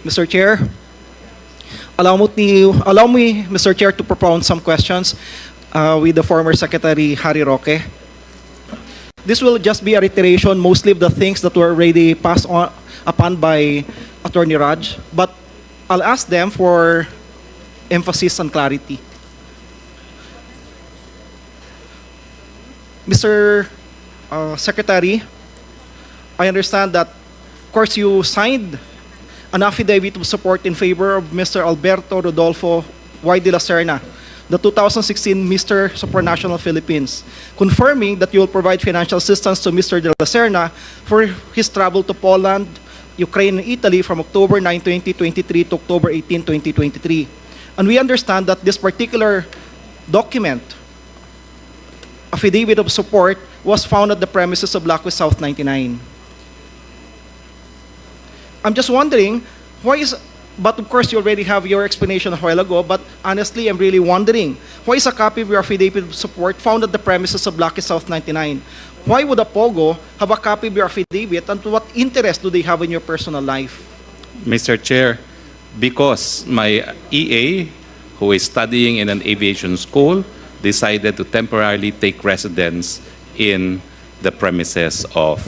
Mr. Chair, allow me, Mr. Chair, to propound some questions with the former Secretary Harry Roque. This will just be a reiteration, mostly of the things that were already passed on upon by Attorney Raj, but I'll ask them for emphasis and clarity. Mr. Secretary, I understand that, of course, you signed an affidavit of support in favor of Mr. Alberto Rodolfo Y. de la Serna, the 2016 Mr. Supranational Philippines, confirming that you will provide financial assistance to Mr. de la Serna for his travel to Poland, Ukraine, and Italy from October 9, 2023 to October 18, 2023. And we understand that this particular document, affidavit of support, was found at the premises of Lackway South 99. I'm just wondering, but of course you already have your explanation a while ago, but honestly, I'm really wondering, why is a copy of your affidavit of support found at the premises of Lackway South 99? Why would a POGO have a copy of your affidavit, and what interest do they have in your personal life? Mr. Chair, because my EA, who is studying in an aviation school, decided to temporarily take residence in the premises of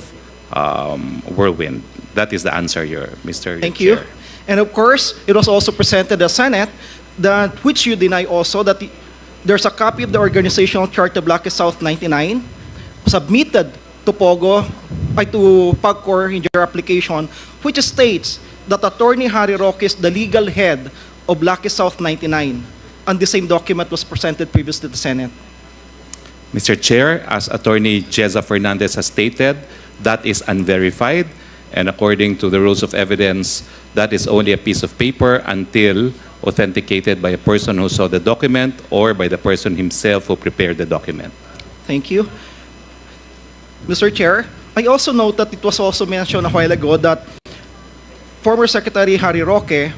Whirlwind. That is the answer here, Mr. Thank Chair. you. And of course, it was also presented to the Senate, which you deny also, that there's a copy of the organizational chart of Lackway South 99 submitted to POGO, to PAGCOR in your application, which states that Attorney Harry Roque is the legal head of Lackway South 99, and the same document was presented previously to the Senate. Mr. Chair, as Attorney Jeza Fernandez has stated, that is unverified, and according to the rules of evidence, that is only a piece of paper until authenticated by a person who saw the document or by the person himself who prepared the document. Thank you. Mr. Chair, I also note that it was also mentioned a while ago that former Secretary Harry Roque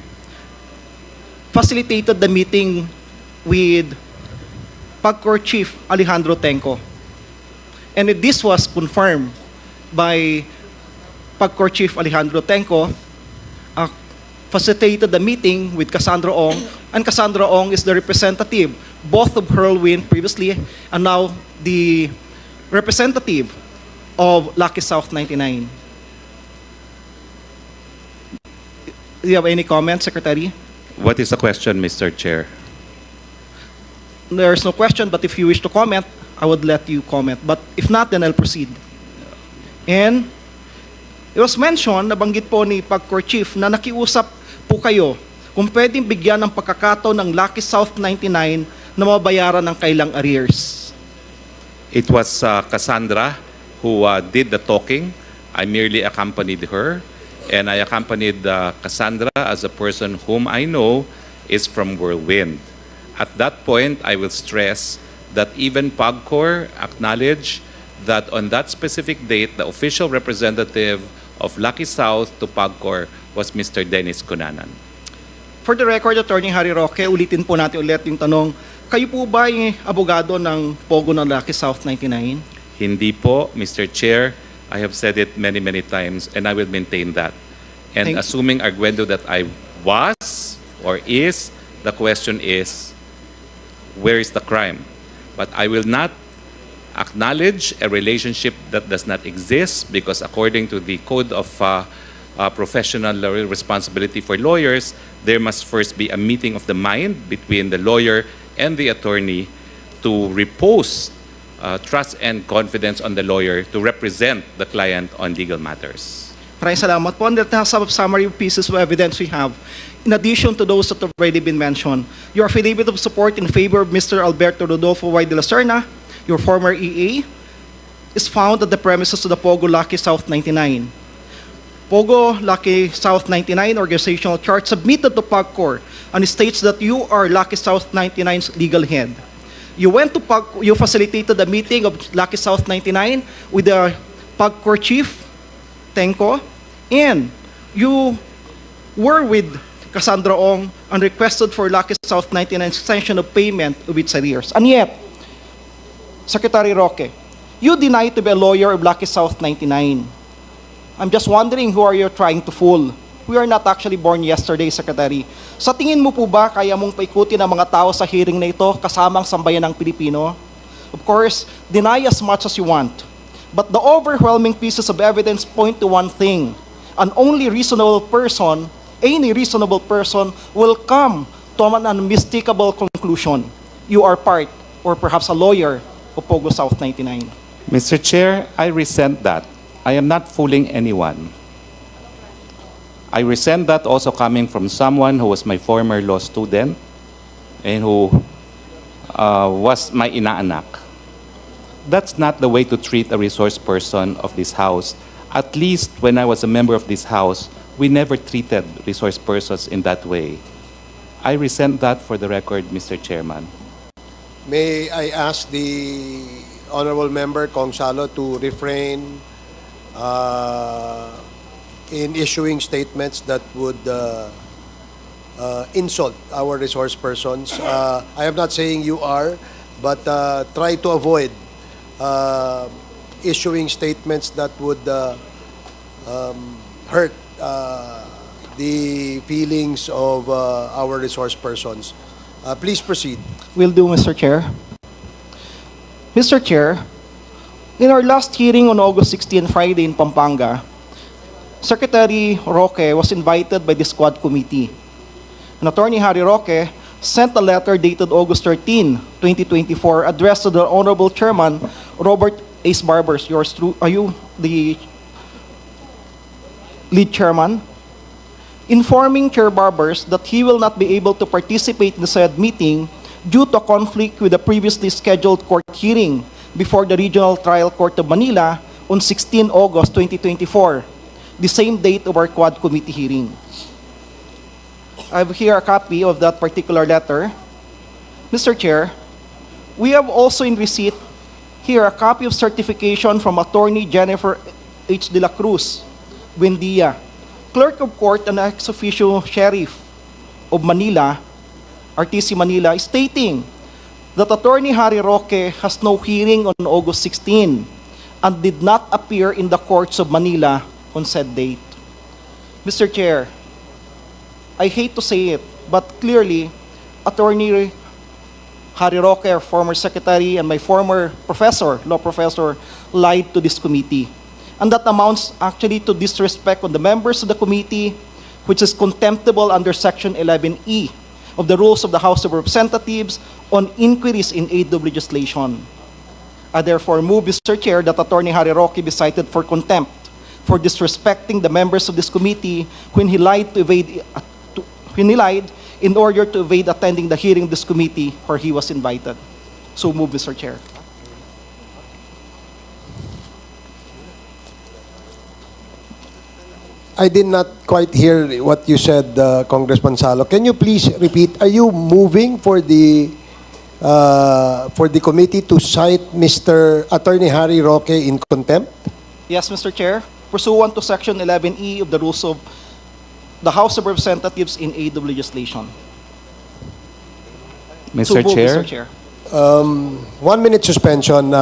facilitated the meeting with PAGCOR Chief Alejandro Tenco. And this was confirmed by PAGCOR Chief Alejandro Tenco, facilitated the meeting with Cassandra Ong, and Cassandra Ong is the representative both of Whirlwind previously and now the representative of Lackway South 99. Do you have any comments, Secretary? What is the question, Mr. Chair? There's no question, but if you wish to comment, I would let you comment. But if not, then I'll proceed. And it was mentioned, nabanggit po ni PAGCOR Chief, na nakiusap po kayo kung pwedeng bigyan ng pagkakataon ng Lackway South 99 na mabayaran ng kailang arrears. It was Cassandra who did the talking. I merely accompanied her, and I accompanied Cassandra as a person whom I know is from Whirlwind. At that point, I will stress that even PAGCOR acknowledged that on that specific date, the official representative of Lackway South to PAGCOR was Mr. Dennis Cunanan. For the record, Attorney Harry Roque, ulitin po natin ulit yung tanong, kayo po ba yung abogado ng POGO ng Lackway South 99? Hindi po, Mr. Chair. I have said it many, many times, and I will maintain that. And assuming arguendo that I was or is, the question is, where is the crime? But I will not acknowledge a relationship that does not exist, because according to the Code of Professional Responsibility for Lawyers, there must first be a meeting of the mind between the lawyer and the attorney to repose trust and confidence on the lawyer to represent the client on legal matters. Maraming salamat po. And some summary pieces of evidence we have. In addition to those that have already been mentioned, your affidavit of support in favor of Mr. Alberto Rodolfo Y. de la Serna, your former EA, is found at the premises of the POGO Lackway South 99. POGO Lackway South 99 organizational chart submitted to PAGCOR, and it states that you are Lackway South 99's legal head. You went to PAGCOR, you facilitated the meeting of Lackway South 99 with the PAGCOR Chief Tenco, and you were with Cassandra Ong and requested for Lackway South 99 extension of payment of its arrears. And yet, Secretary Roque, you deny to be a lawyer of Lackway South 99. I'm just wondering who are you trying to fool. we are not actually born yesterday, Secretary. Sa tingin mo po ba kaya mong paikutin ang mga tao sa hearing na ito kasamang sambayan ng Pilipino? Of course, deny as much as you want. But the overwhelming pieces of evidence point to one thing. An only reasonable person, any reasonable person, will come to an unmistakable conclusion. You are part, or perhaps a lawyer, of Pogo South 99. Mr. Chair, I resent that. I am not fooling anyone. I resent that also coming from someone who was my former law student and who was my inaanak. That's not the way to treat a resource person of this House. At least when I was a member of this House, we never treated resource persons in that way. I resent that for the record, Mr. Chairman. May I ask the honorable member Kong Salo to refrain in issuing statements that would insult our resource persons. I am not saying you are, but try to avoid issuing statements that would hurt the feelings of our resource persons. Please proceed. Will do, Mr. Chair. Mr. Chair, in our last hearing on August 16, Friday in Pampanga, Secretary Roque was invited by the Squad Committee. And Attorney Harry Roque sent a letter dated August 13, 2024, addressed to the Honorable Chairman, Robert Ace Barbers. Yours true. Are you the lead chairman? Informing Chair Barbers that he will not be able to participate in the said meeting due to a conflict with the previously scheduled court hearing before the Regional Trial Court of Manila on 16 August 2024, the same date of our Quad Committee hearing. I have here a copy of that particular letter. Mr. Chair, we have also in receipt here a copy of certification from Attorney Jennifer H. de la Cruz, Buendia, Clerk of Court and ex-officio Sheriff of Manila, RTC Manila, stating that Attorney Harry Roque has no hearing on August 16 and did not appear in the courts of Manila on said date. Mr. Chair, I hate to say it, but clearly, Attorney Harry Roque, our former secretary, and my former professor, law professor, lied to this committee. And that amounts actually to disrespect on the members of the committee, which is contemptible under Section 11E of the Rules of the House of Representatives on inquiries in aid of legislation. I therefore move, Mr. Chair, that Attorney Harry Roque be cited for contempt for disrespecting the members of this committee when he lied in order to evade attending the hearing of this committee where he was invited. So move, Mr. Chair. I did not quite hear what you said, Congressman Salo. Can you please repeat? Are you moving for the committee to cite Mr. Attorney Harry Roque in contempt? Yes, Mr. Chair. Pursuant to Section 11E of the Rules of the House of Representatives in aid of legislation. So Mr. move, Chair? Mr. Chair. 1 minute suspension.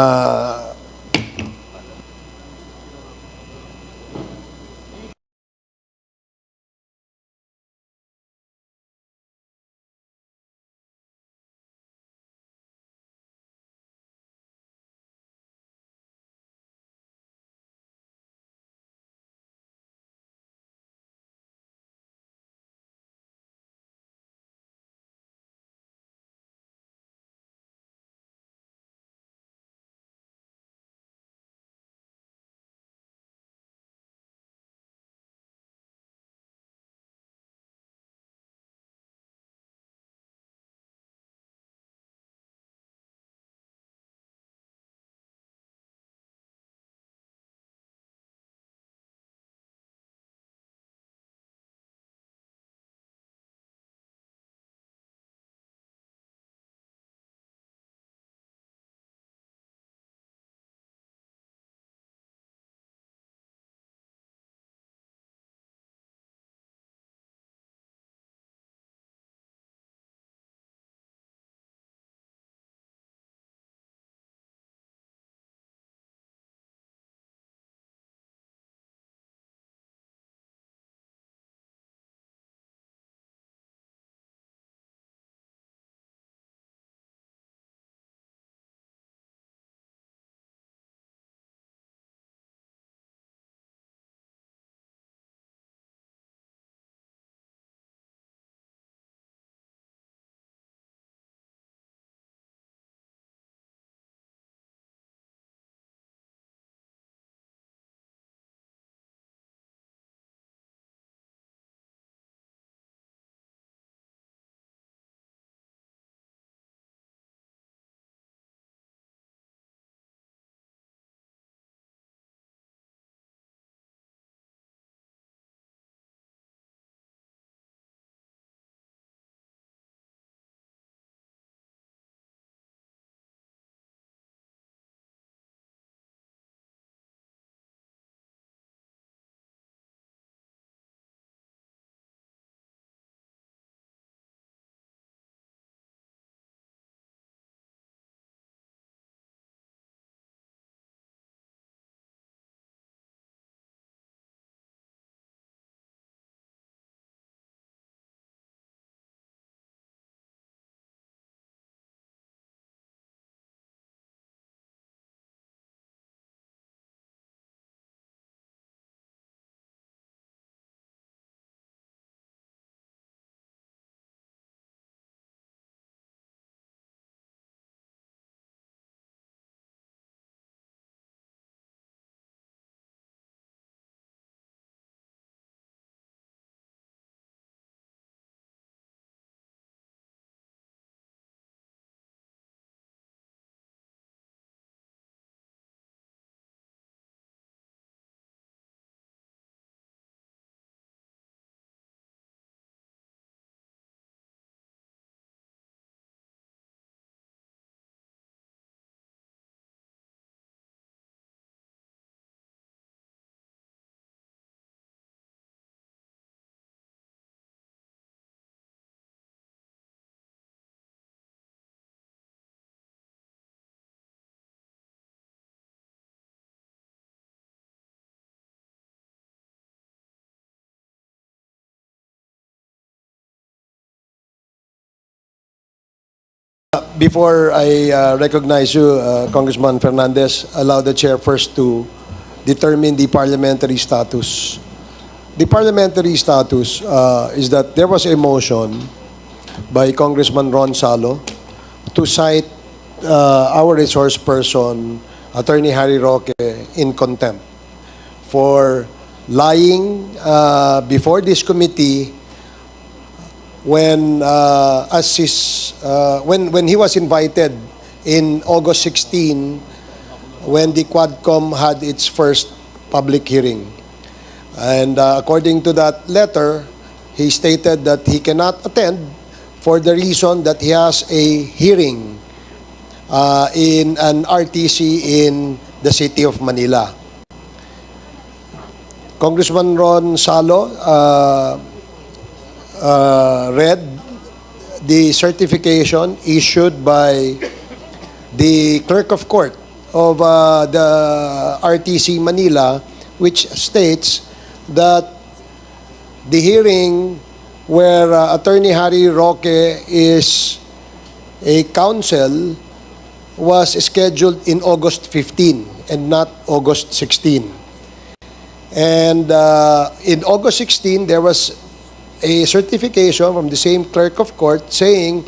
before I recognize you, Congressman Fernandez, allow the chair first to determine the parliamentary status. The parliamentary status is that there was a motion by Congressman Ron Salo to cite our resource person, Attorney Harry Roque, in contempt for lying before this committee when when he was invited in August 16 when the Quadcom had its first public hearing. And according to that letter, he stated that he cannot attend for the reason that he has a hearing in an RTC in the city of Manila. Congressman Ron Salo read the certification issued by the clerk of court of the RTC Manila, which states that the hearing where Attorney Harry Roque is a counsel was scheduled in August 15 and not August 16. And in August 16, there was a certification from the same clerk of court saying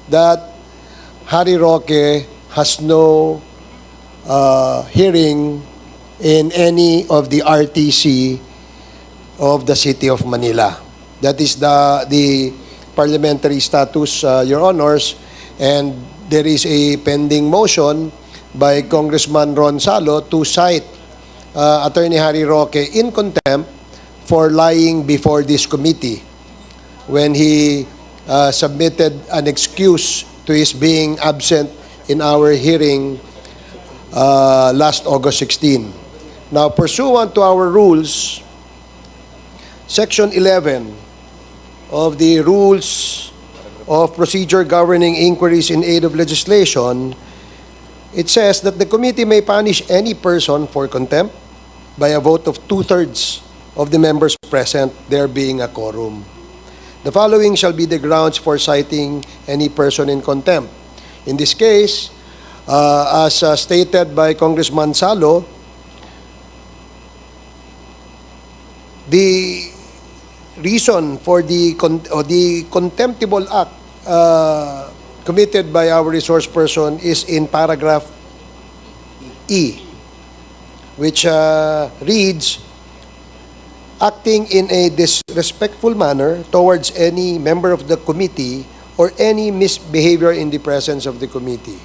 that Harry Roque has no hearing in any of the RTC of the city of Manila. That is the parliamentary status, Your Honors, and there is a pending motion by Congressman Ron Salo to cite Attorney Harry Roque in contempt for lying before this committee when he submitted an excuse to his being absent in our hearing last August 16. Now, pursuant to our rules, Section 11 of the Rules of Procedure Governing Inquiries in Aid of Legislation, it says that the committee may punish any person for contempt by a vote of 2/3 of the members present, there being a quorum. The following shall be the grounds for citing any person in contempt. In this case, as stated by Congressman Salo, the reason for the contemptible act committed by our resource person is in paragraph E, which reads, acting in a disrespectful manner towards any member of the committee or any misbehavior in the presence of the committee.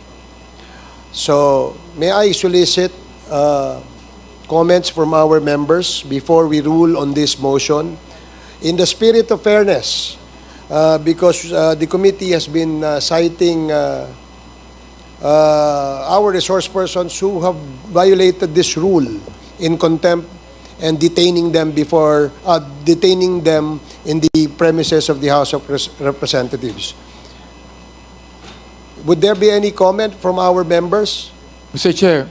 So, may I solicit comments from our members before we rule on this motion? In the spirit of fairness, because the committee has been citing our resource persons who have violated this rule in contempt and detaining them in the premises of the House of Representatives. Would there be any comment from our members? Mr. Chair,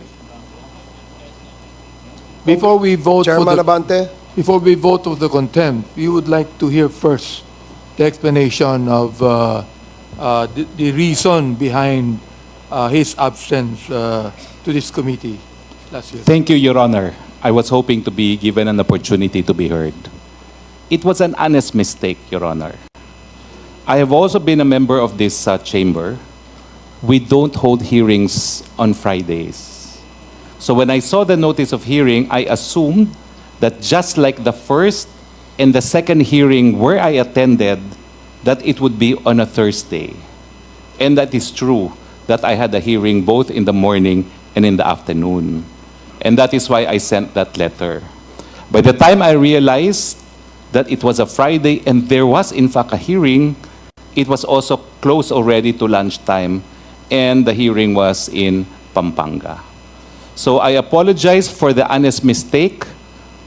before we vote Chairman Abante? before we vote of the contempt, we would like to hear first the explanation of the reason behind his absence to this committee last year. Thank you, Your Honor. I was hoping to be given an opportunity to be heard. It was an honest mistake, Your Honor. I have also been a member of this chamber. We don't hold hearings on Fridays. So when I saw the notice of hearing, I assumed that just like the first and the second hearing where I attended, that it would be on a Thursday. And that is true, that I had a hearing both in the morning and in the afternoon. And that is why I sent that letter. By the time I realized that it was a Friday and there was in fact a hearing, it was also close already to lunchtime, and the hearing was in Pampanga. So I apologize for the honest mistake,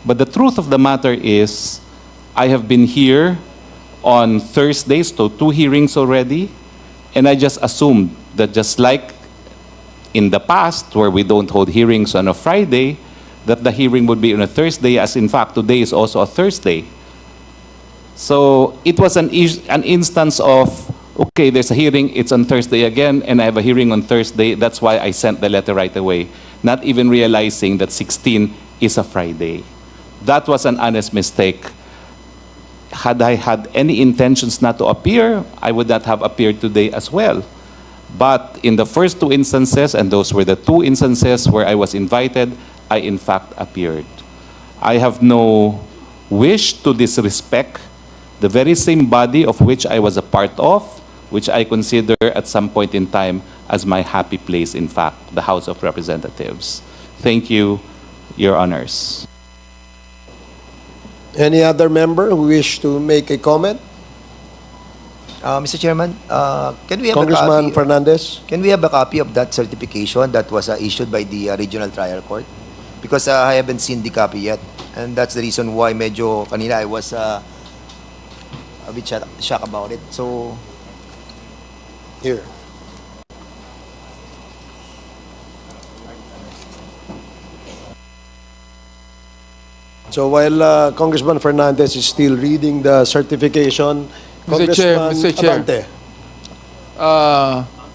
but the truth of the matter is I have been here on Thursdays, so 2 hearings already, and I just assumed that just like in the past where we don't hold hearings on a Friday, that the hearing would be on a Thursday, as in fact today is also a Thursday. So it was an instance of okay, there's a hearing, it's on Thursday again, and I have a hearing on Thursday. That's why I sent the letter right away, not even realizing that 16 is a Friday. That was an honest mistake. Had I had any intentions not to appear, I would not have appeared today as well. But in the first two instances, and those were the two instances where I was invited, I in fact appeared. I have no wish to disrespect the very same body of which I was a part of, which I consider at some point in time as my happy place, in fact, the House of Representatives. Thank you, Your Honors. Any other member who wish to make a comment? Mr. Chairman, can we have Congressman a copy? Fernandez? Can we have a copy of that certification that was issued by the Regional Trial Court? Because I haven't seen the copy yet, and that's the reason why medyo kanina I was a bit shocked about it. So, Here. So while Congressman Fernandez is still reading the certification, Mr. Chair, Congressman Mr. Chair. Abante.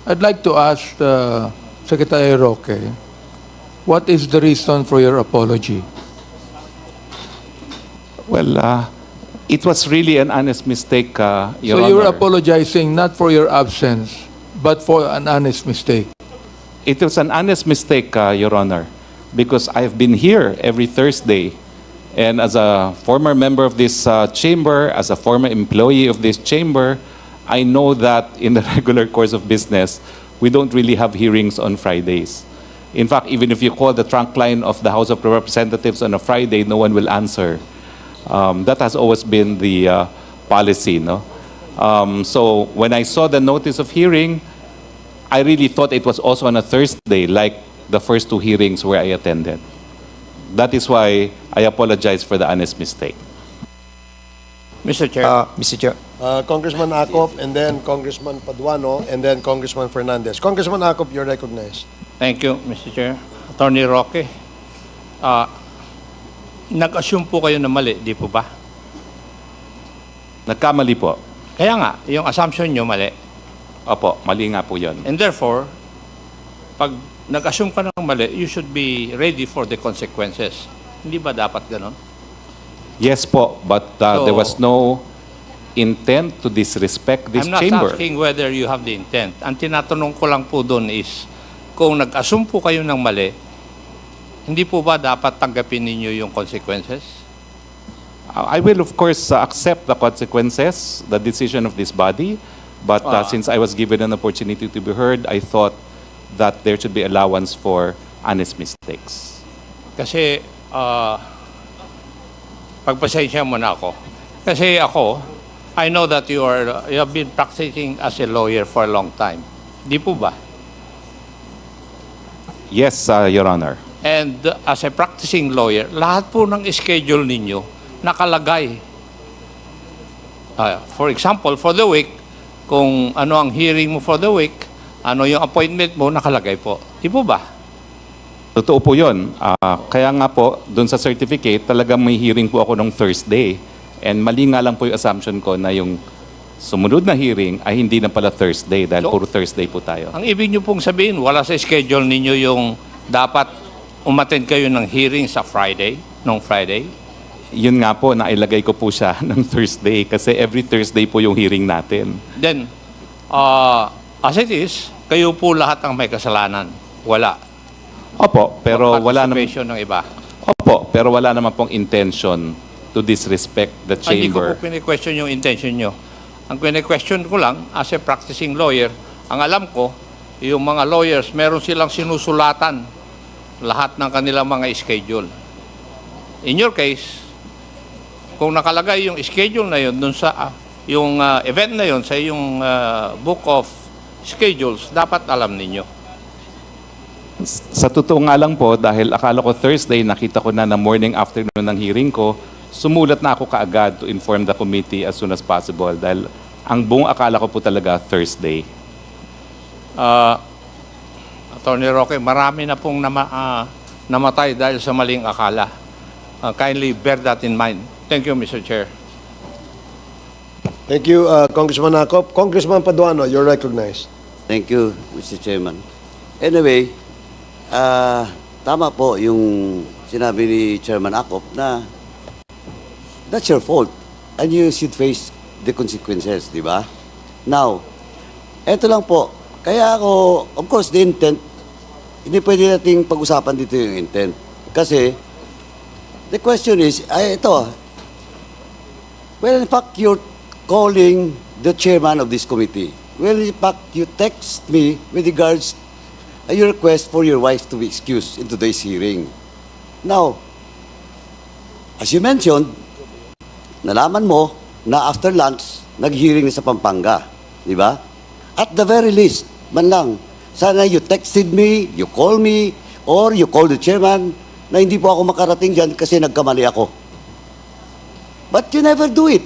I'd like to ask Secretary Roque, what is the reason for your apology? Well, it was really an honest mistake, Your So you're Honor. apologizing not for your absence, but for an honest mistake. It was an honest mistake, Your Honor, because I've been here every Thursday. And as a former member of this chamber, as a former employee of this chamber, I know that in the regular course of business, we don't really have hearings on Fridays. In fact, even if you call the trunk line of the House of Representatives on a Friday, no one will answer. That has always been the policy, no? So when I saw the notice of hearing, I really thought it was also on a Thursday, like the first two hearings where I attended. That is why I apologize for the honest mistake. Mr. Chair, Mr. Chair, Congressman Acop, and then Congressman Paduano, and then Congressman Fernandez. Congressman Acop, you're recognized. thank you, Mr. Chair. Attorney Roque, nag-assume po kayo na mali, di po ba? Nagkamali po. Kaya nga, yung assumption nyo mali. Opo, mali nga po yun. And therefore, pag nag-assume ka ng mali, you should be ready for the consequences. Hindi ba dapat ganon? Yes po, but there was no intent to disrespect this I'm not chamber. asking whether you have the intent. Ang tinatanong ko lang po doon is, kung nag-assume po kayo ng mali, hindi po ba dapat tanggapin ninyo yung consequences? I will of course accept the consequences, the decision of this body, but since I was given an opportunity to be heard, I thought that there should be allowance for honest mistakes. Kasi, pagpasensya mo na ako. Kasi ako, I know that you have been practicing as a lawyer for a long time. Di po ba? Yes, Your Honor. And as a practicing lawyer, lahat po ng schedule ninyo nakalagay. For example, for the week, kung ano ang hearing mo for the week, ano yung appointment mo, nakalagay po. Di po ba? Totoo po yun. Kaya nga po, dun sa certificate, talagang may hearing po ako nung Thursday. And mali nga lang po yung assumption ko na yung sumunod na hearing ay hindi na pala Thursday dahil So, puro Thursday po tayo. Ang ibig nyo pong sabihin, wala sa schedule ninyo yung dapat umattend kayo ng hearing sa Friday, nung Friday? Yun nga po, nailagay ko po siya ng Thursday kasi every Thursday po yung hearing natin. Then, as it is, kayo po lahat ang may kasalanan. Wala. Opo, pero wala naman. Participation ng iba. Opo, pero wala naman pong intention to disrespect the Hindi ko chamber. po pini-question yung intention nyo. Ang pini-question ko lang, as a practicing lawyer, ang alam ko, yung mga lawyers, meron silang sinusulatan lahat ng kanilang mga schedule. In your case, kung nakalagay yung schedule na yun, dun sa, yung event na yun sa yung book of schedules, dapat alam ninyo. Sa totoo nga lang po, dahil akala ko Thursday, nakita ko na morning afternoon ng hearing ko, sumulat na ako kaagad to inform the committee as soon as possible dahil ang buong akala ko po talaga Thursday. Attorney Roque, marami na pong namatay dahil sa maling akala. Kindly bear that in mind. Thank you, Mr. Chair. Thank you, Congressman Acop. Congressman Paduano, you're recognized. Thank you, Mr. Chairman. Anyway, tama po yung sinabi ni Chairman Acop na that's your fault and you should face the consequences, di ba? Now, eto lang po. Kaya ako, of course, the intent, hindi pwede nating pag-usapan dito yung intent. Kasi, the question is, well, in fact, you're calling the chairman of this committee. Well, in fact, you text me with regards your request for your wife to be excused in today's hearing. Now, as you mentioned, nalaman mo na after lunch, nag-hearing na sa Pampanga. Di ba? At the very least, man lang, sana you texted me, you call me, or you call the chairman na hindi po ako makarating dyan kasi nagkamali ako. But you never do it.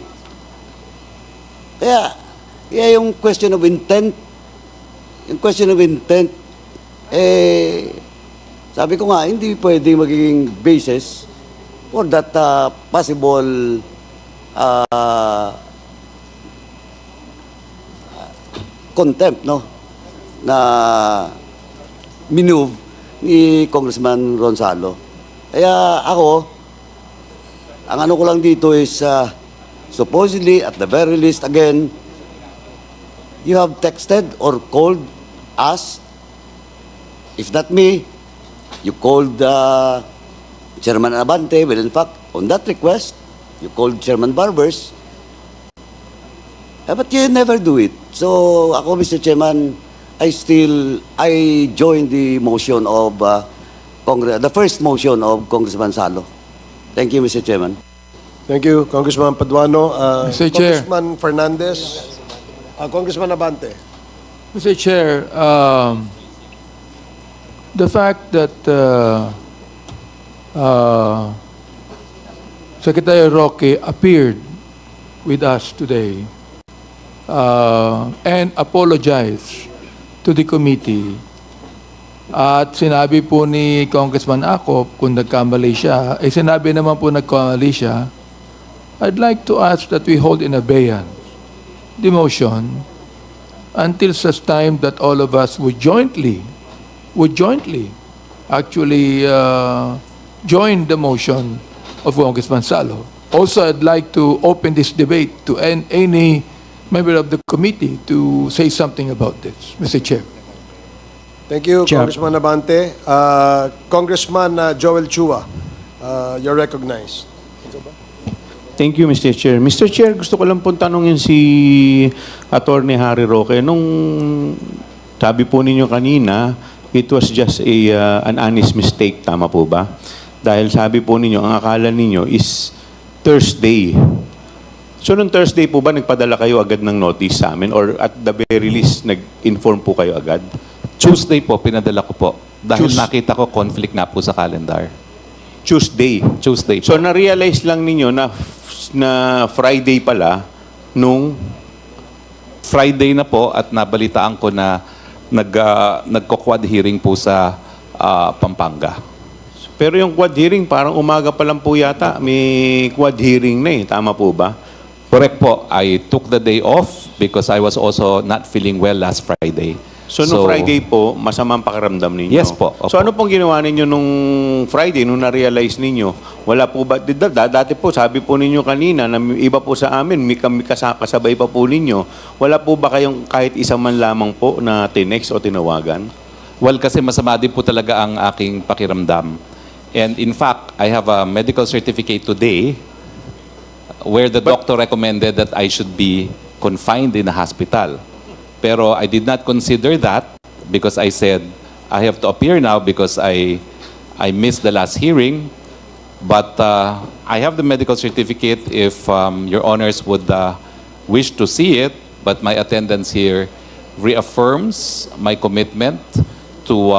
Kaya yung question of intent, sabi ko nga, hindi pwede magiging basis for that possible contempt, no? Na minove ni Congressman Ronsalo. Kaya ako, ang ano ko lang dito is supposedly, at the very least, again, you have texted or called us. If not me, you called Chairman Abante. Well, in fact, on that request, you called Chairman Barbers. But you never do it. So, ako, Mr. Chairman, I join the motion of the first motion of Congressman Salo. Thank you, Mr. Chairman. Thank you, Congressman Paduano. Mr. Chair. Congressman Fernandez. Congressman Abante. Mr. Chair, the fact that Secretary Roque appeared with us today and apologized to the committee at sinabi po ni Congressman Acop kung nagkamali siya, sinabi naman po nagkamali siya, I'd like to ask that we hold in abeyance the motion until such time that all of us would jointly actually join the motion of Congressman Salo. Also, I'd like to open this debate to any member of the committee to say something about this, Mr. Chair. Thank you, Congressman Abante. Congressman Joel Chua, you're recognized. Thank you, Mr. Chair. Mr. Chair, gusto ko lang pong tanongin si Attorney Harry Roque. Nung sabi po ninyo kanina, it was just an honest mistake, tama po ba? Dahil sabi po ninyo, ang akala ninyo is Thursday. So, nung Thursday po ba, nagpadala kayo agad ng notice sa amin? Or at the very least, nag-inform po kayo agad? Tuesday po, pinadala ko po. Dahil nakita ko conflict na po sa calendar. Tuesday. Tuesday po. So, na-realize lang ninyo na Friday pala, nung Friday na po at nabalitaan ko na nagko-quad hearing po sa Pampanga. pero yung quad hearing, parang umaga pa lang po yata, may quad hearing na eh. Tama po ba? Correct po. I took the day off because I was also not feeling well last Friday. So, nung Friday po, masamang pakiramdam ninyo? Yes po. Opo. So, ano pong ginawa ninyo nung Friday, nung na-realize ninyo? Wala po ba? Dati po, sabi po ninyo kanina, na iba po sa amin, may kasabay pa po ninyo. Wala po ba kayong kahit isa man lamang po na tinext o tinawagan? Well, kasi masama din po talaga ang aking pakiramdam. And in fact, I have a medical certificate today where the doctor recommended that I should be confined in a hospital. Pero I did not consider that because I said, I have to appear now because I missed the last hearing. But I have the medical certificate if your honors would wish to see it. But my attendance here reaffirms my commitment to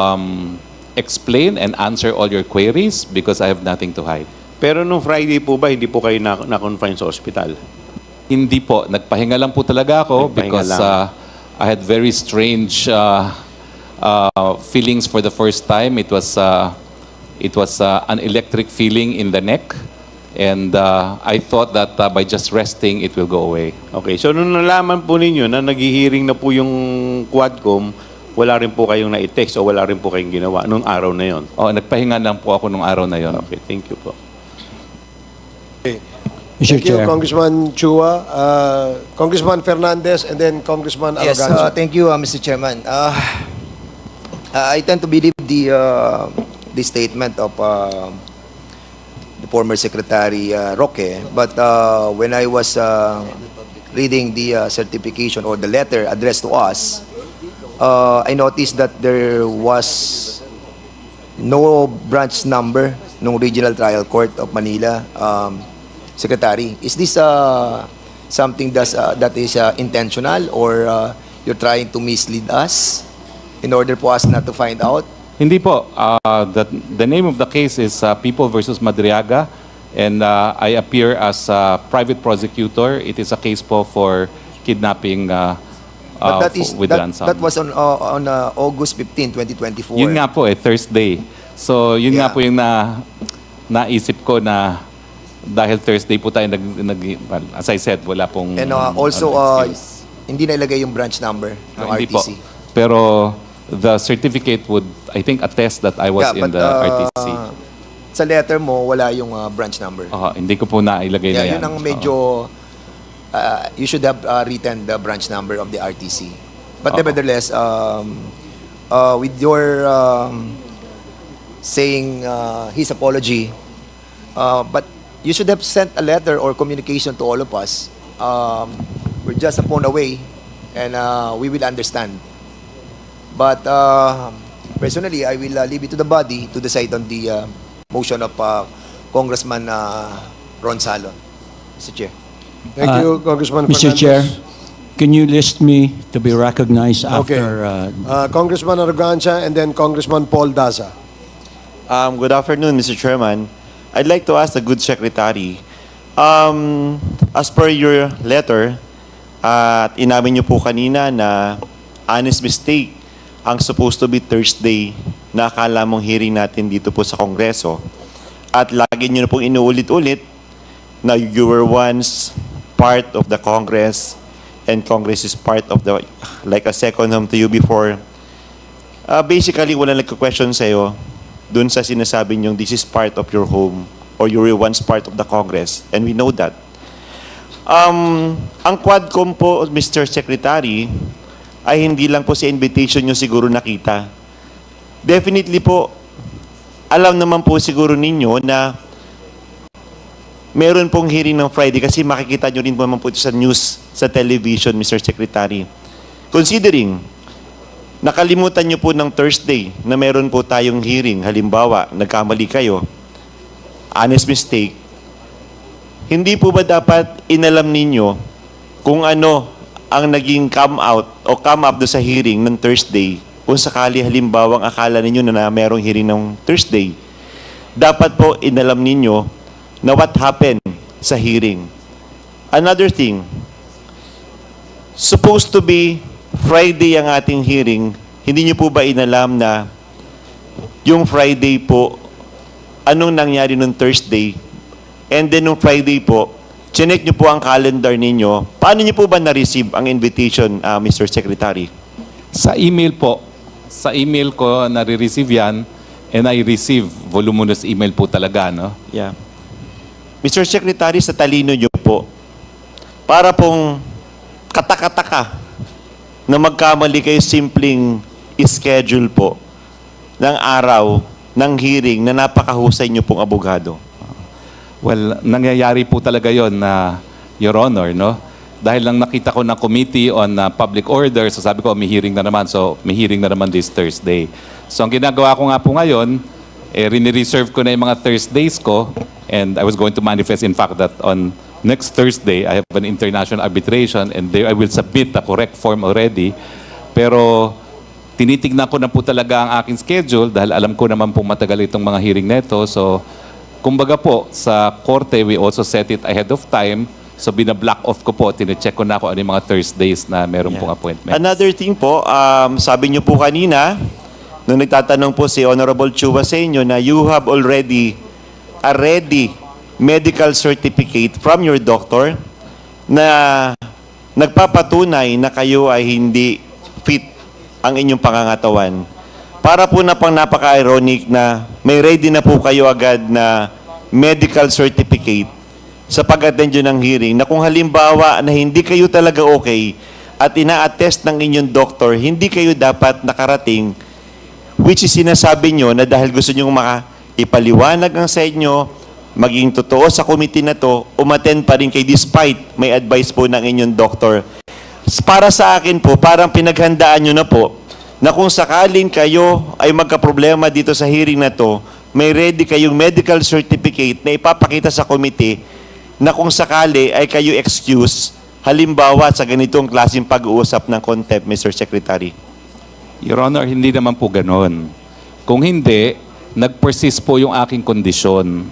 explain and answer all your queries because I have nothing to hide. Pero nung Friday po ba, hindi po kayo na-confine sa ospital? Hindi po. Nagpahinga lang po talaga ako Nagpahinga because lang. I had very strange feelings for the first time. It was an electric feeling in the neck. And I thought that by just resting, it will go away. Okay, so nung nalaman po ninyo na naghihiring na po yung Quadcom, wala rin po kayong na-text o wala rin po kayong ginawa nung araw na yon. Oh, nagpahinga lang po ako nung araw na yon. Okay, thank you po. Thank you, Congressman Chua. Congressman Fernandez, and then Congressman Yes, Arrogancia. thank you, Mr. Chairman. I tend to believe the statement of the former Secretary Roque, but when I was reading the certification or the letter addressed to us, I noticed that there was no branch number ng Regional Trial Court of Manila. Secretary, is this something that is intentional, or you're trying to mislead us in order for us not to find out? Hindi po. The name of the case is People versus Madriaga, and I appear as a private prosecutor. It is a case po for kidnapping But with ransom. that was on August 15, 2024. Yun nga po Thursday. So yun nga Yeah. po yung naisip ko na dahil Thursday po tayo well, as I said, wala pong And also, excuse. hindi nailagay yung branch number ng Hindi po. RTC. Pero the certificate would, I think, attest that I was in the RTC. Sa letter mo, wala yung branch number. Hindi ko po nailagay na Yeah, yan. yun ang medyo, you should have written the branch number of the RTC. But nevertheless, with your saying his apology, but you should have sent a letter or communication to all of us. We're just a phone away, and we will understand. But personally, I will leave it to the body to decide on the motion of Congressman Ron Salon. Mr. Chair. Thank you, Congressman Mr. Fernandez. Chair, can you list me to be recognized Okay. after? Congressman Arrogancia, and then Congressman Paul Daza. Good afternoon, Mr. Chairman. I'd like to ask the good secretary, as per your letter, at inamin niyo po kanina na honest mistake ang supposed to be Thursday na akala mong hearing natin dito po sa Kongreso. At lagi niyo na pong inuulit-ulit na you were once part of the Congress and Congress is part of the, like a second home to you before. Basically, wala nagka-question sa'yo dun sa sinasabi niyong this is part of your home or you were once part of the Congress, and we know that. Ang Quadcom po, Mr. Secretary, ay hindi lang po sa invitation niyo siguro nakita. Definitely po, alam naman po siguro ninyo na meron pong hearing ng Friday kasi makikita nyo rin po naman po ito sa news, sa television, Mr. Secretary. Considering nakalimutan nyo po ng Thursday na meron po tayong hearing, halimbawa, nagkamali kayo, honest mistake, hindi po ba dapat inalam ninyo kung ano ang naging come up do sa hearing ng Thursday kung sakali halimbawang akala ninyo na merong hearing ng Thursday? Dapat po inalam ninyo na what happened sa hearing. Another thing, supposed to be Friday ang ating hearing, hindi niyo po ba inalam na yung Friday po, anong nangyari nung Thursday, and then nung Friday po, chinek niyo po ang calendar ninyo, paano niyo po ba na-receive ang invitation, Mr. Secretary? Sa email po. Sa email ko, nare-receive yan, and I receive voluminous email po talaga, no? Yeah. Mr. Secretary, sa talino niyo po, para pong katakataka na magkamali kayo simpleng schedule po ng araw ng hearing na napakahusay niyo pong abogado. Well, nangyayari po talaga yon na, Your Honor, no? Dahil lang nakita ko ng Committee on Public Order, so sabi ko, may hearing na naman. So, may hearing na naman this Thursday. So, ang ginagawa ko nga po ngayon, rini-reserve ko na yung mga Thursdays ko, and I was going to manifest, in fact, that on next Thursday, I have an international arbitration, and there I will submit the correct form already. Pero, tinitignan ko na po talaga ang aking schedule, dahil alam ko naman po matagal itong mga hearing neto. So, kumbaga po, sa korte, we also set it ahead of time. So, bina-block off ko po, tine-check ko na kung ano yung mga Thursdays na meron pong appointment. Another thing po, sabi niyo po kanina, nung nagtatanong po si Honorable Chua sa inyo na you have already a ready medical certificate from your doctor na nagpapatunay na kayo ay hindi fit ang inyong pangangatawan. Para po na pang napaka-ironic na may ready na po kayo agad na medical certificate sa pag-attend nyo ng hearing na kung halimbawa na hindi kayo talaga okay at ina-attest ng inyong doktor, hindi kayo dapat nakarating, which is sinasabi nyo na dahil gusto nyo ipaliwanag ang sa inyo, maging totoo sa committee na to, umattend pa rin kayo despite may advice po ng inyong doktor. Para sa akin po, parang pinaghandaan nyo na po na kung sakaling kayo ay magkaproblema dito sa hearing na to, may ready kayong medical certificate na ipapakita sa committee na kung sakali ay kayo excuse, halimbawa sa ganitong klaseng pag-uusap ng contempt, Mr. Secretary. Your Honor, hindi naman po ganon. Kung hindi, nag-persist po yung aking kondisyon.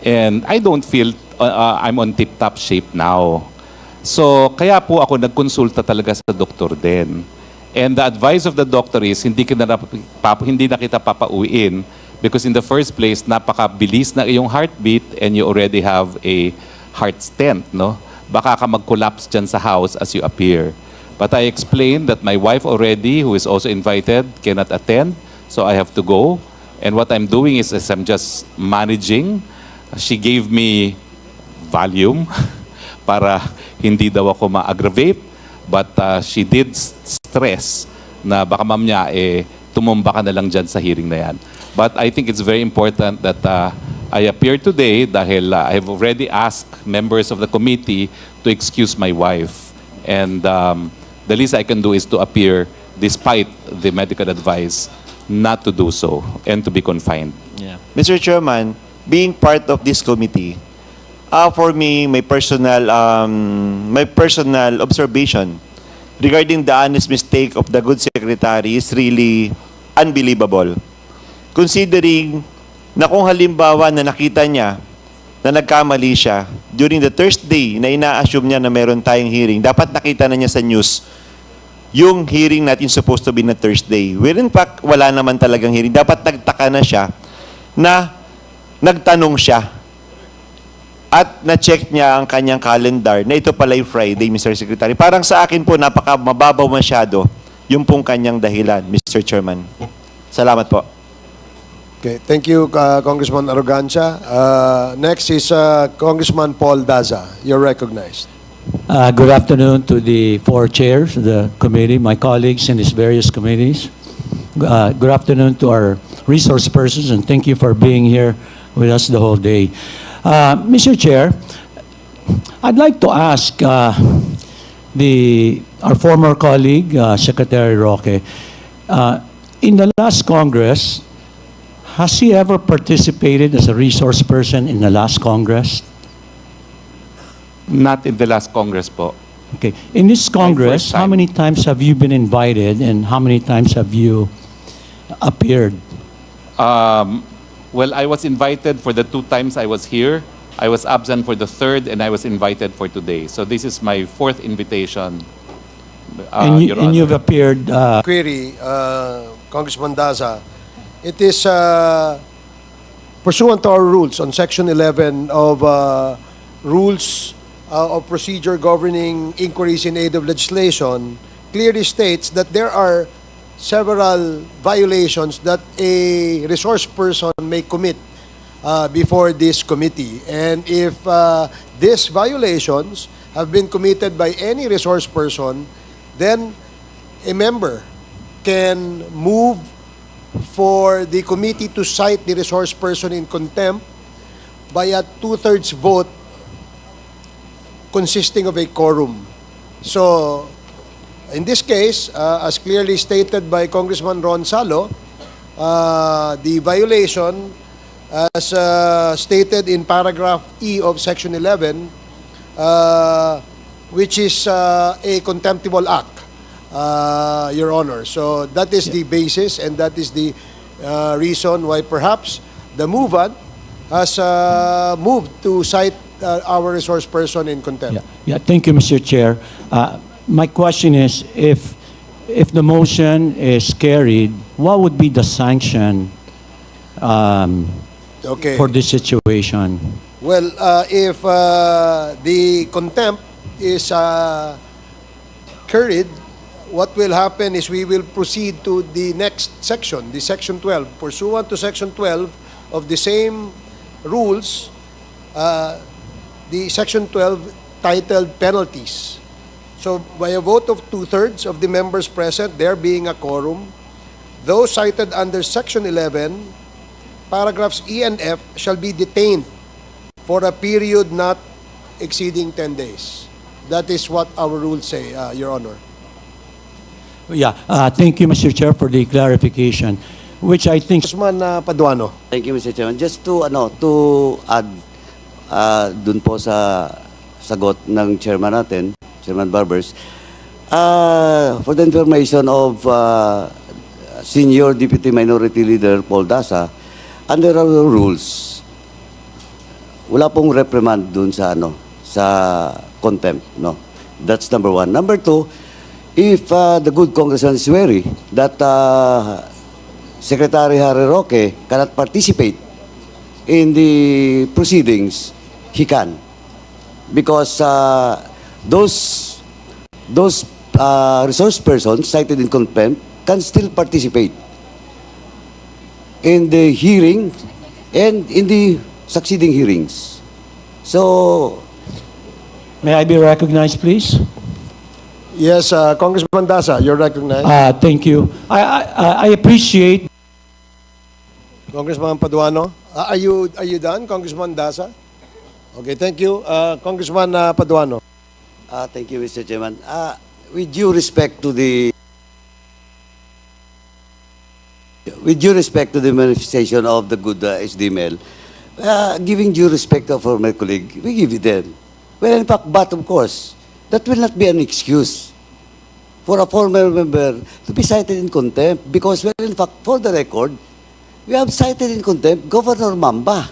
And I don't feel I'm on tip-top shape now. So, kaya po ako nagkonsulta talaga sa doktor din. And the advice of the doctor is, hindi na kita papauwiin because in the first place, napakabilis na iyong heartbeat and you already have a heart stent, no? Baka ka mag-collapse dyan sa house as you appear. But I explained that my wife already, who is also invited, cannot attend, so I have to go. And what I'm doing is I'm just managing. She gave me Valium para hindi daw ako ma-aggravate. But she did stress na baka mamaya tumumba ka na lang dyan sa hearing na yan. But I think it's very important that I appear today dahil I have already asked members of the committee to excuse my wife. And the least I can do is to appear despite the medical advice not to do so and to be confined. Yeah. Mr. Chairman, being part of this committee, for me, my personal observation regarding the honest mistake of the good secretary is really unbelievable. Considering na kung halimbawa na nakita niya na nagkamali siya during the Thursday na ina-assume niya na meron tayong hearing, dapat nakita na niya sa news yung hearing natin supposed to be na Thursday. Where in fact, wala naman talagang hearing. Dapat nagtaka na siya na nagtanong siya at na-check niya ang kanyang calendar na ito pala yung Friday, Mr. Secretary. Parang sa akin po, mababaw masyado yung pong kanyang dahilan, Mr. Chairman. Salamat po. Okay, thank you, Congressman Arrogancia. Next is Congressman Paul Daza. You're recognized. Good afternoon to the four chairs of the committee, my colleagues in these various committees. Good afternoon to our resource persons, and thank you for being here with us the whole day. Mr. Chair, I'd like to ask our former colleague, Secretary Roque, in the last Congress, has he ever participated as a resource person in the last Congress? Not in the last Congress po. Okay. In this Congress, first time. how many times have you been invited and how many times have you appeared? Well, I was invited for the 2 times I was here. I was absent for the 3rd, and I was invited for today. So this is my 4th invitation. And Your Honor. you've appeared, Query, Congressman Daza. It is pursuant to our rules on Section 11 of Rules of Procedure Governing Inquiries in Aid of Legislation, clearly states that there are several violations that a resource person may commit before this committee. And if these violations have been committed by any resource person, then a member can move for the committee to cite the resource person in contempt by a 2/3 vote consisting of a quorum. So, in this case, as clearly stated by Congressman Ron Salo, the violation, as stated in paragraph E of Section 11, which is a contemptible act, Your Honor. So that is the basis, and that is the reason why perhaps the movant has moved to cite our resource person in contempt. yeah, thank you, Mr. Chair. My question is, if the motion is carried, what would be the sanction Okay. for this situation? Well, if the contempt is carried, what will happen is we will proceed to the next section, the section 12. Pursuant to section 12 of the same rules, the section 12 titled penalties. So by a vote of 2/3 of the members present, there being a quorum, those cited under section 11, paragraphs E and F shall be detained for a period not exceeding 10 days. That is what our rules say, Your Honor. Yeah, thank you, Mr. Chair, for the clarification, which I think Congressman Paduano. Thank you, Mr. Chairman. Just to add dun po sa sagot ng chairman natin, Chairman Barbers, for the information of Senior Deputy Minority Leader Paul Dasa, under our rules, wala pong reprimand dun sa sa contempt, no. That's number one. Number two, if the good Congressman is wary that Secretary Harry Roque cannot participate in the proceedings, he can. Because those resource persons cited in contempt can still participate in the hearing and in the succeeding hearings. So, may I be recognized, please? Yes, Congressman Dasa, you're recognized. Thank you. I appreciate. Congressman Paduano, are you done, Congressman Dasa? Okay, thank you, Congressman Paduano. thank you, Mr. Chairman. With due respect to the manifestation of the good SDML, giving due respect to our former colleague, we give it them. Well, in fact, but of course, that will not be an excuse for a former member to be cited in contempt because, well, in fact, for the record, we have cited in contempt Governor Mamba,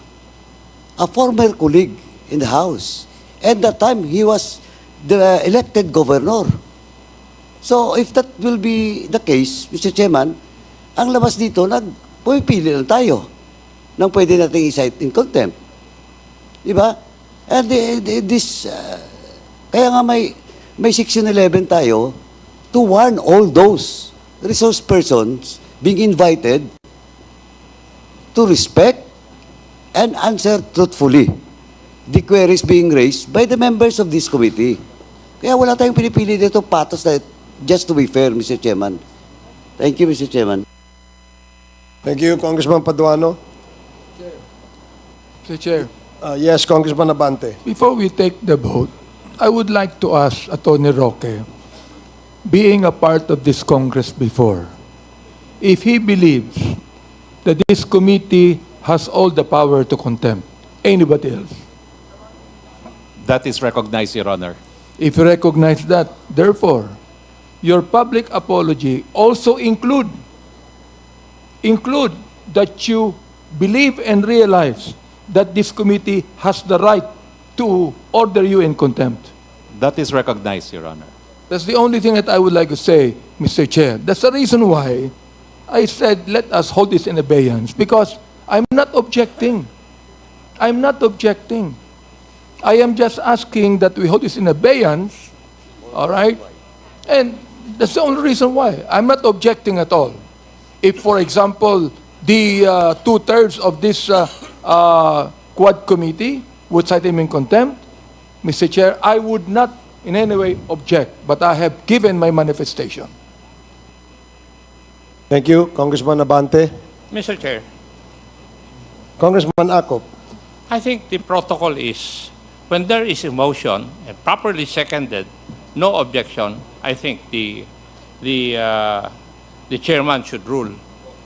a former colleague in the House. At that time, he was the elected governor. So, if that will be the case, Mr. Chairman, ang labas dito, pumipili lang tayo ng pwede nating i-cite in contempt. Diba? And kaya nga may Section 11 tayo to warn all those resource persons being invited to respect and answer truthfully the queries being raised by the members of this committee. Kaya wala tayong pinipili dito patos na just to be fair, Mr. Chairman. Thank you, Mr. Chairman. Thank you, Congressman Paduano. Mr. Chair, Yes, Congressman Abante. before we take the vote, I would like to ask Atty. Roque, being a part of this Congress before, if he believes that this committee has all the power to contempt anybody else. That is recognized, Your Honor. If you recognize that, therefore, your public apology also include that you believe and realize that this committee has the right to order you in contempt. That is recognized, Your Honor. That's the only thing that I would like to say, Mr. Chair. That's the reason why I said let us hold this in abeyance, because I'm not objecting. I'm not objecting. I am just asking that we hold this in abeyance, all right? And that's the only reason why. I'm not objecting at all. If, for example, the 2/3 of this Quad Committee would cite him in contempt, Mr. Chair, I would not in any way object, but I have given my manifestation. Thank you, Congressman Abante. Mr. Chair, Congressman Acop. I think the protocol is when there is a motion and properly seconded, no objection, I think the chairman should rule.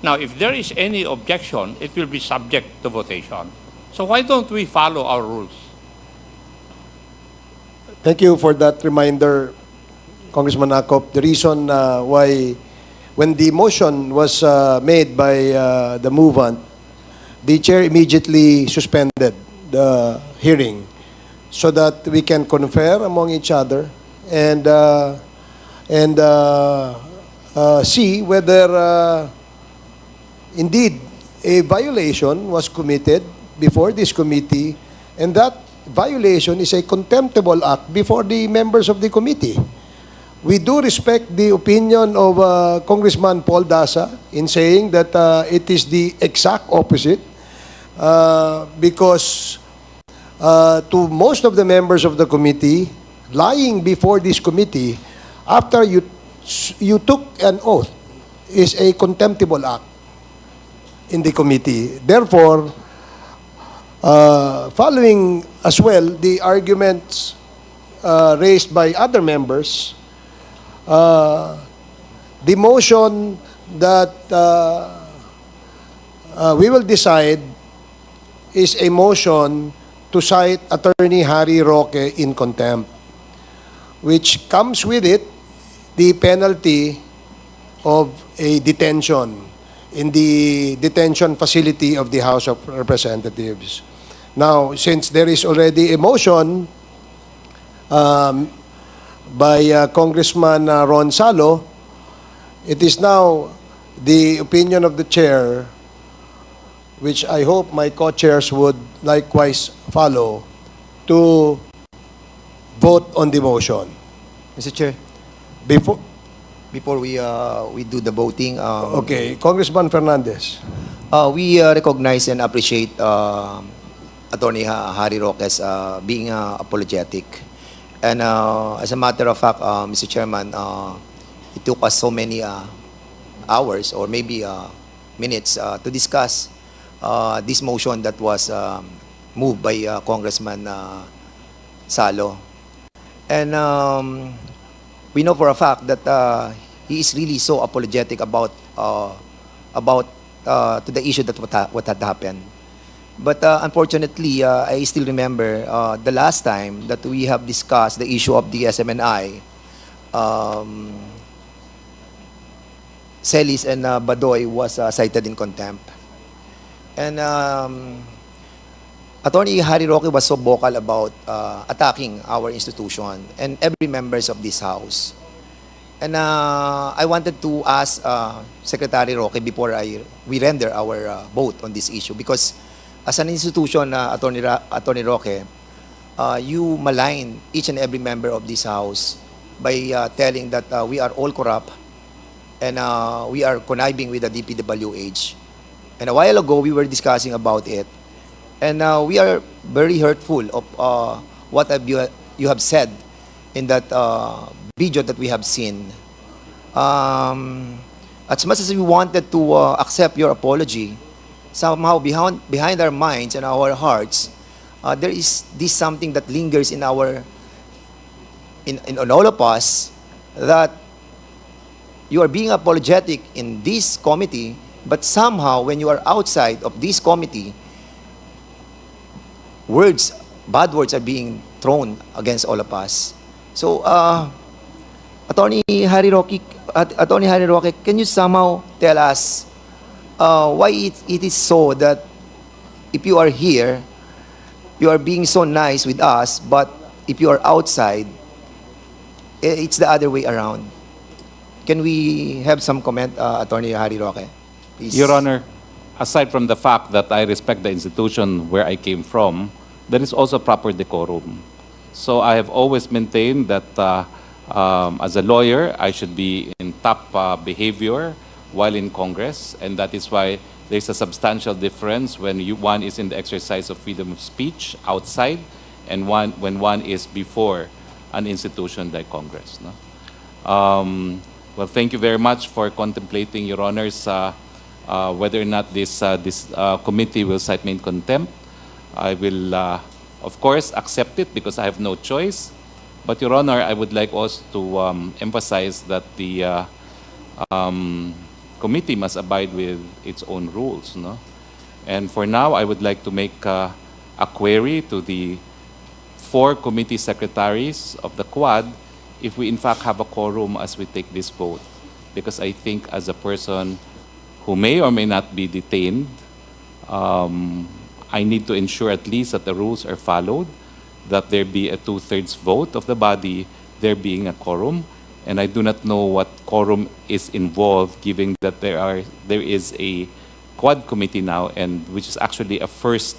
Now, if there is any objection, it will be subject to votation. So why don't we follow our rules? Thank you for that reminder, Congressman Acop. The reason why, when the motion was made by the movant, the chair immediately suspended the hearing so that we can confer among each other and see whether indeed a violation was committed before this committee And that violation is a contemptible act before the members of the committee. We do respect the opinion of Congressman Paul Dasa in saying that it is the exact opposite because to most of the members of the committee, lying before this committee after you took an oath is a contemptible act in the committee. Therefore, following as well the arguments raised by other members, the motion that we will decide is a motion to cite Attorney Harry Roque in contempt, which comes with it the penalty of a detention in the detention facility of the House of Representatives. Now, since there is already a motion by Congressman Ron Salo, it is now the opinion of the chair, which I hope my co-chairs would likewise follow, to vote on the motion. Mr. Chair, before we do the voting, Okay, Congressman Fernandez. we recognize and appreciate Attorney Harry Roque as being apologetic. And as a matter of fact, Mr. Chairman, it took us so many hours or maybe minutes to discuss this motion that was moved by Congressman Salo. And we know for a fact that he is really so apologetic about to the issue that what had happened. But unfortunately, I still remember the last time that we have discussed the issue of the SMNI, Celis and Badoy was cited in contempt. And Attorney Harry Roque was so vocal about attacking our institution and every members of this House. And I wanted to ask Secretary Roque before we render our vote on this issue, because as an institution, Attorney Roque, you malign each and every member of this House by telling that we are all corrupt and we are conniving with the DPWH. And a while ago, we were discussing about it. And we are very hurtful of what you have said in that video that we have seen. As much as we wanted to accept your apology, somehow behind our minds and our hearts, there is this something that lingers in all of us, that you are being apologetic in this committee, but somehow when you are outside of this committee, bad words are being thrown against all of us. So, Attorney Harry Roque, can you somehow tell us why it is so that if you are here, you are being so nice with us, but if you are outside, it's the other way around? Can we have some comment, Attorney Harry Roque? Please. Your Honor, aside from the fact that I respect the institution where I came from, there is also proper decorum. So I have always maintained that as a lawyer, I should be in top behavior while in Congress, and that is why there's a substantial difference when one is in the exercise of freedom of speech outside and when one is before an institution like Congress. No? Well, thank you very much for contemplating, Your Honors, whether or not this committee will cite me in contempt. I will, of course, accept it because I have no choice. But, Your Honor, I would like also to emphasize that the committee must abide with its own rules. No? And for now, I would like to make a query to the 4 committee secretaries of the Quad if we in fact have a quorum as we take this vote. Because I think as a person who may or may not be detained, I need to ensure at least that the rules are followed, that there be a 2/3 vote of the body, there being a quorum. And I do not know what quorum is involved, given that there is a Quad committee now, and which is actually a first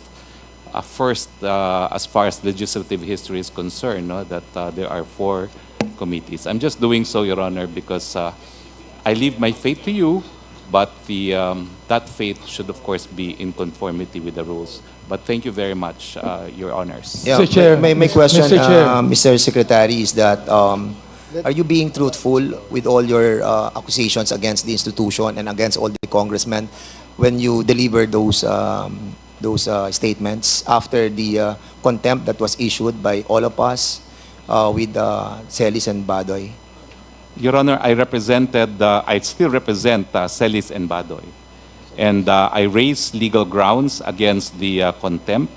first, as far as legislative history is concerned, no, that there are 4 committees. I'm just doing so, Your Honor, because I leave my faith to you, but that faith should, of course, be in conformity with the rules. But thank you very much, Your Honors. Yeah, Mr. Chair, my question, Mr. Chair. Mr. Secretary, is that are you being truthful with all your accusations against the institution and against all the congressmen when you deliver those statements after the contempt that was issued by all of us with Celis and Badoy? Your Honor, I still represent Celis and Badoy. And I raised legal grounds against the contempt.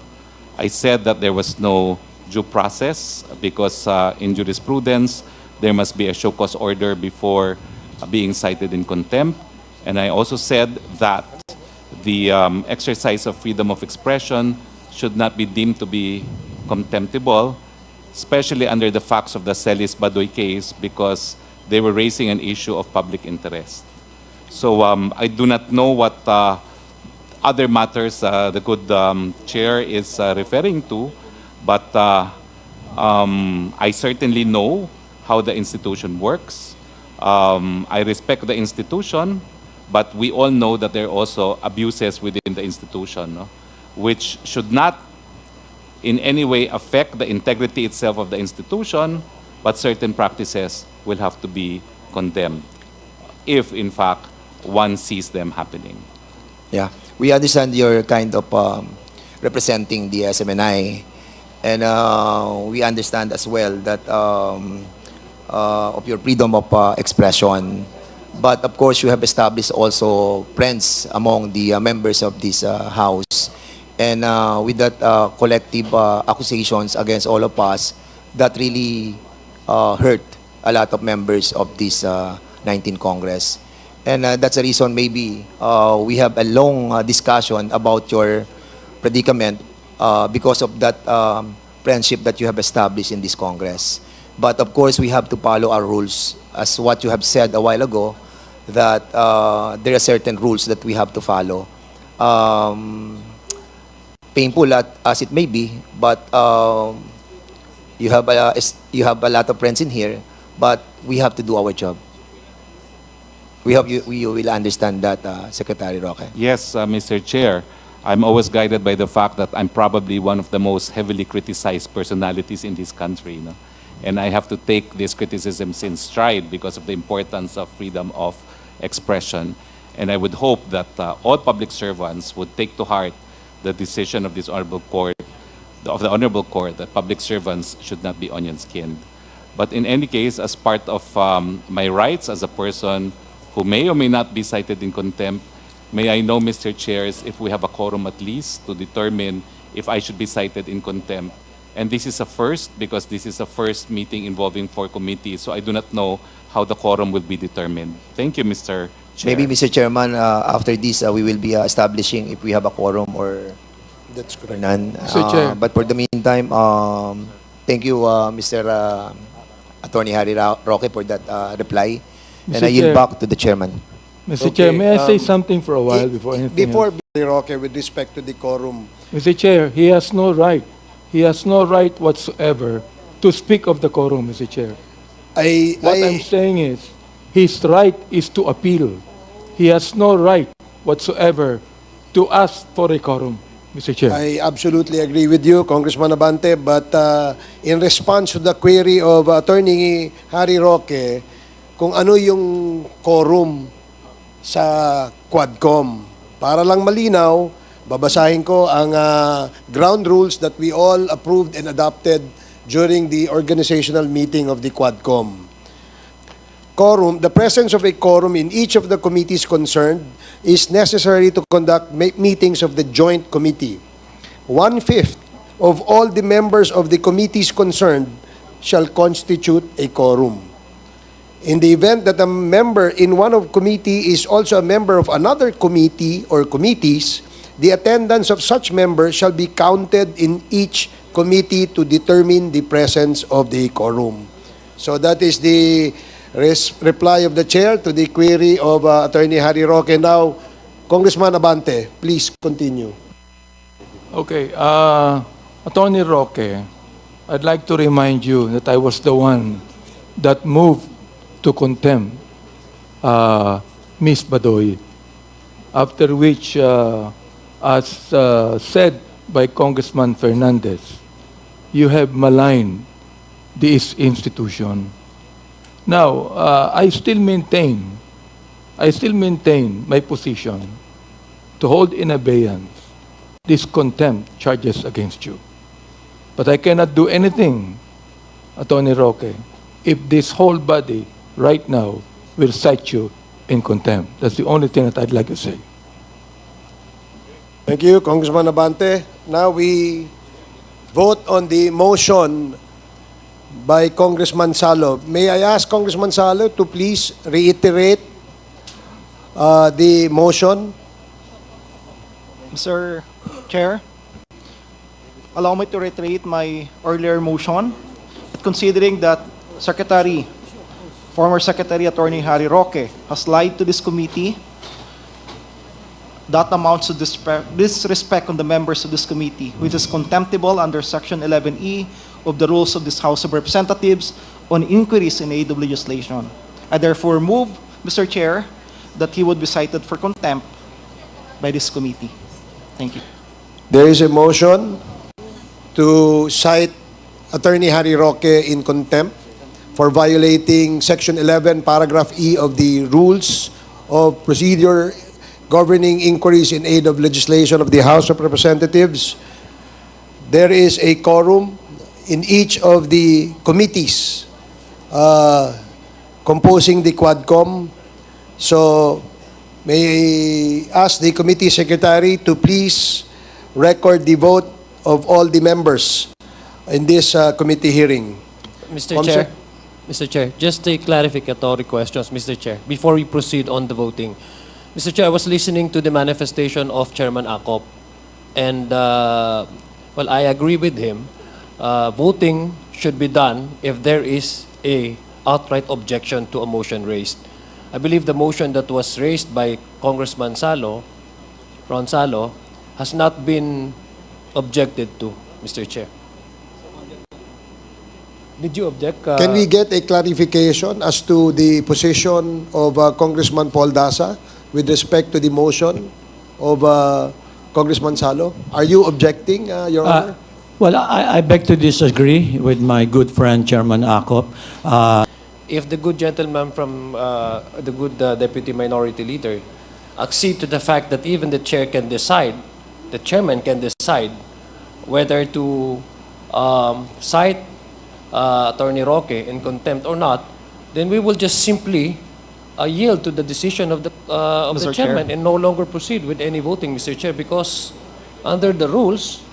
I said that there was no due process because in jurisprudence, there must be a show cause order before being cited in contempt. And I also said that the exercise of freedom of expression should not be deemed to be contemptible, especially under the facts of the Celis Badoy case, because they were raising an issue of public interest. So I do not know what other matters the good chair is referring to, but I certainly know how the institution works. I respect the institution, but we all know that there are also abuses within the institution, no? Which should not in any way affect the integrity itself of the institution, but certain practices will have to be condemned if, in fact, one sees them happening. Yeah, we understand you're kind of representing the SMNI, and we understand as well that of your freedom of expression. But of course, you have established also friends among the members of this house, and with that collective accusations against all of us, that really hurt a lot of members of this 19th Congress. And that's the reason maybe we have a long discussion about your predicament because of that friendship that you have established in this Congress. But of course, we have to follow our rules. As what you have said a while ago, that there are certain rules that we have to follow. Painful as it may be, but you have a lot of friends in here, but we have to do our job. We hope you will understand that, Secretary Roque. Yes, Mr. Chair. I'm always guided by the fact that I'm probably one of the most heavily criticized personalities in this country. No? And I have to take these criticisms in stride because of the importance of freedom of expression. And I would hope that all public servants would take to heart the decision of this honorable court, of the honorable court, that public servants should not be onion-skinned. But in any case, as part of my rights as a person who may or may not be cited in contempt, may I know, Mr. Chairs, if we have a quorum at least to determine if I should be cited in contempt. And this is a first because this is a first meeting involving 4 committees, so I do not know how the quorum will be determined. Thank you, Mr. Chair. Maybe, Mr. Chairman, after this, we will be establishing if we have a quorum or That's or correct. none. Mr. Chair. But for the meantime, thank you, Mr. Attorney Harry Roque, for that reply. And Mr. I yield Chair. back to the chairman. Mr. Okay, Chair, may I say um, something for a while before anything Before else? Mr. Roque, with respect to the quorum, Mr. Chair, he has no right. He has no right whatsoever to speak of the quorum, Mr. Chair. What I'm saying is, his right is to appeal. He has no right whatsoever to ask for a quorum, Mr. Chair. I absolutely agree with you, Congressman Abante, but in response to the query of Attorney Harry Roque, kung ano yung quorum sa Quadcom. Para lang malinaw, babasahin ko ang ground rules that we all approved and adopted during the organizational meeting of the Quadcom. Quorum, the presence of a quorum in each of the committees concerned is necessary to conduct meetings of the joint committee. 1/5 of all the members of the committees concerned shall constitute a quorum. In the event that a member in one of committee is also a member of another committee or committees, the attendance of such member shall be counted in each committee to determine the presence of the quorum. So that is the reply of the chair to the query of Attorney Harry Roque. Now, Congressman Abante, please continue. Okay, Attorney Roque, I'd like to remind you that I was the one that moved to contempt Ms. Badoy, after which, as said by Congressman Fernandez, you have maligned this institution. Now, I still maintain my position to hold in abeyance these contempt charges against you. But I cannot do anything, Attorney Roque, if this whole body right now will cite you in contempt. That's the only thing that I'd like to say. Thank you, Congressman Abante. Now we vote on the motion by Congressman Salo. May I ask Congressman Salo to please reiterate the motion? Mr. Chair, allow me to reiterate my earlier motion. Considering that former Secretary Attorney Harry Roque has lied to this committee, that amounts to disrespect on the members of this committee, which is contemptible under Section 11E of the rules of this House of Representatives on inquiries in aid of legislation. I therefore move, Mr. Chair, that he would be cited for contempt by this committee. Thank you. There is a motion to cite Attorney Harry Roque in contempt for violating Section 11, Paragraph E of the Rules of Procedure governing inquiries in aid of legislation of the House of Representatives. There is a quorum in each of the committees composing the Quadcom. So, may I ask the committee secretary to please record the vote of all the members in this committee hearing. Mr. Comsec. Chair, Mr. Chair, just a clarificatory questions, Mr. Chair, before we proceed on the voting. Mr. Chair, I was listening to the manifestation of Chairman Acop, and well, I agree with him. Voting should be done if there is a outright objection to a motion raised. I believe the motion that was raised by Congressman Ron Salo, has not been objected to, Mr. Chair. Did you object? Can we get a clarification as to the position of Congressman Paul Dasa with respect to the motion of Congressman Salo? Are you objecting, Your Honor? Well, I beg to disagree with my good friend, Chairman Acop. If the good gentleman from the good Deputy Minority Leader accede to the fact that even the chair can decide, the chairman can decide whether to cite Attorney Roque in contempt or not, then we will just simply yield to the decision of the Mr. Chair. chairman and no longer proceed with any voting, Mr. Chair, because under the rules,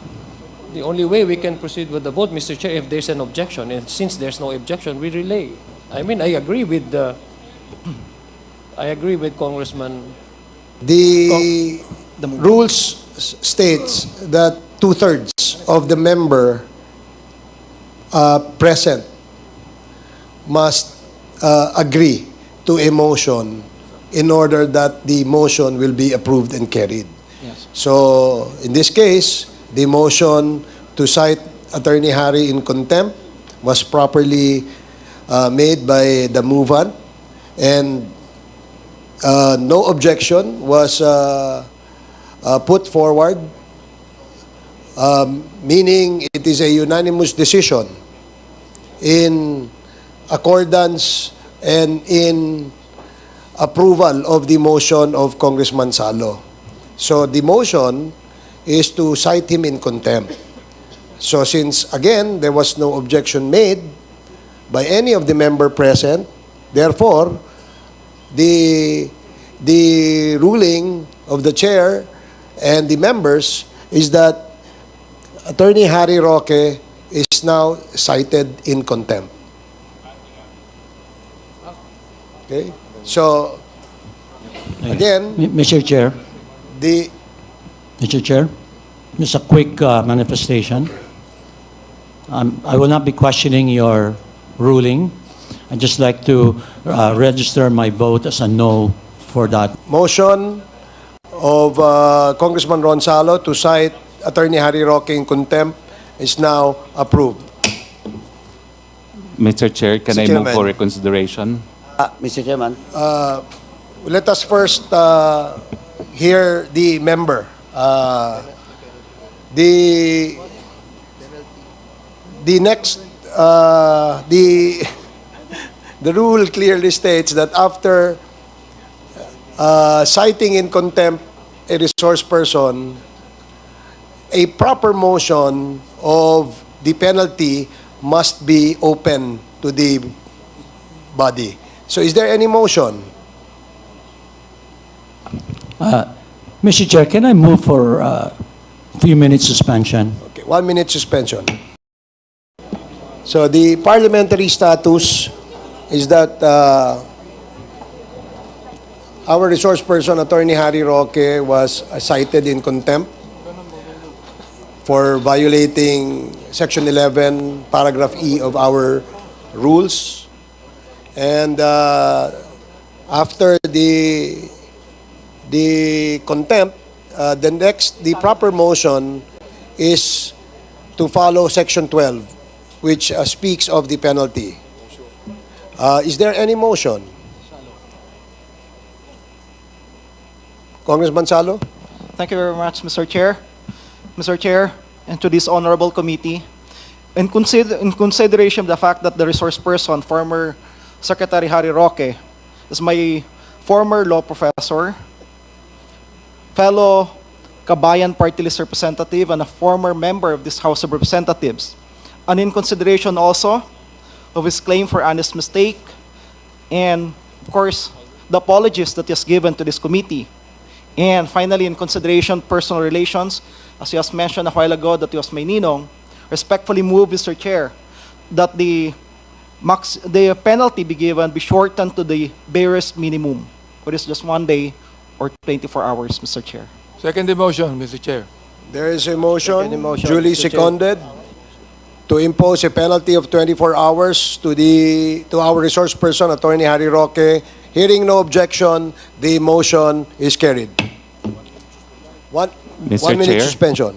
the only way we can proceed with the vote, Mr. Chair, if there's an objection, and since there's no objection, we relay. I mean, I agree with Congressman. The rules states that 2/3 of the member present must agree to a motion in order that the motion will be approved and carried. Yes. So, in this case, the motion to cite Attorney Harry in contempt was properly made by the movant, and no objection was put forward, meaning it is a unanimous decision in accordance and in approval of the motion of Congressman Salo. So the motion is to cite him in contempt. So since, again, there was no objection made by any of the member present, therefore, the ruling of the chair and the members is that Attorney Harry Roque is now cited in contempt. Okay? So, again, Mr. Chair, the Mr. Chair, just a quick manifestation. I will not be questioning your ruling. I'd just like to register my vote as a no for that. motion of Congressman Ron Salo to cite Attorney Harry Roque in contempt is now approved. Mr. Chair, can Mr. I move Chairman. for reconsideration? Mr. Chairman. Let us first hear the member. The next the rule clearly states that after citing in contempt a resource person, a proper motion of the penalty must be open to the body. So is there any motion? Mr. Chair, can I move for a few minutes suspension? Okay, 1 minute suspension. So the parliamentary status is that our resource person, Attorney Harry Roque, was cited in contempt for violating Section 11, Paragraph E of our rules. And after the contempt, the proper motion is to follow Section 12, which speaks of the penalty. Is there any motion? Congressman Salo? Thank you very much, Mr. Chair. Mr. Chair, and to this honorable committee, in consideration of the fact that the resource person, former Secretary Harry Roque, is my former law professor, fellow Kabayan Party List representative, and a former member of this House of Representatives, and in consideration also of his claim for honest mistake, and of course, the apologies that he has given to this committee. And finally, in consideration of personal relations, as you has mentioned a while ago that he was my ninong, respectfully move, Mr. Chair, that the penalty be given be shortened to the barest minimum, which is just 1 day or 24 hours, Mr. Chair. Second motion, Mr. Chair. There is a motion, Second motion, duly Mr. Chair. seconded, to impose a penalty of 24 hours to our resource person, Attorney Harry Roque. Hearing no objection, the motion is carried. One Mr. minute Chair? suspension.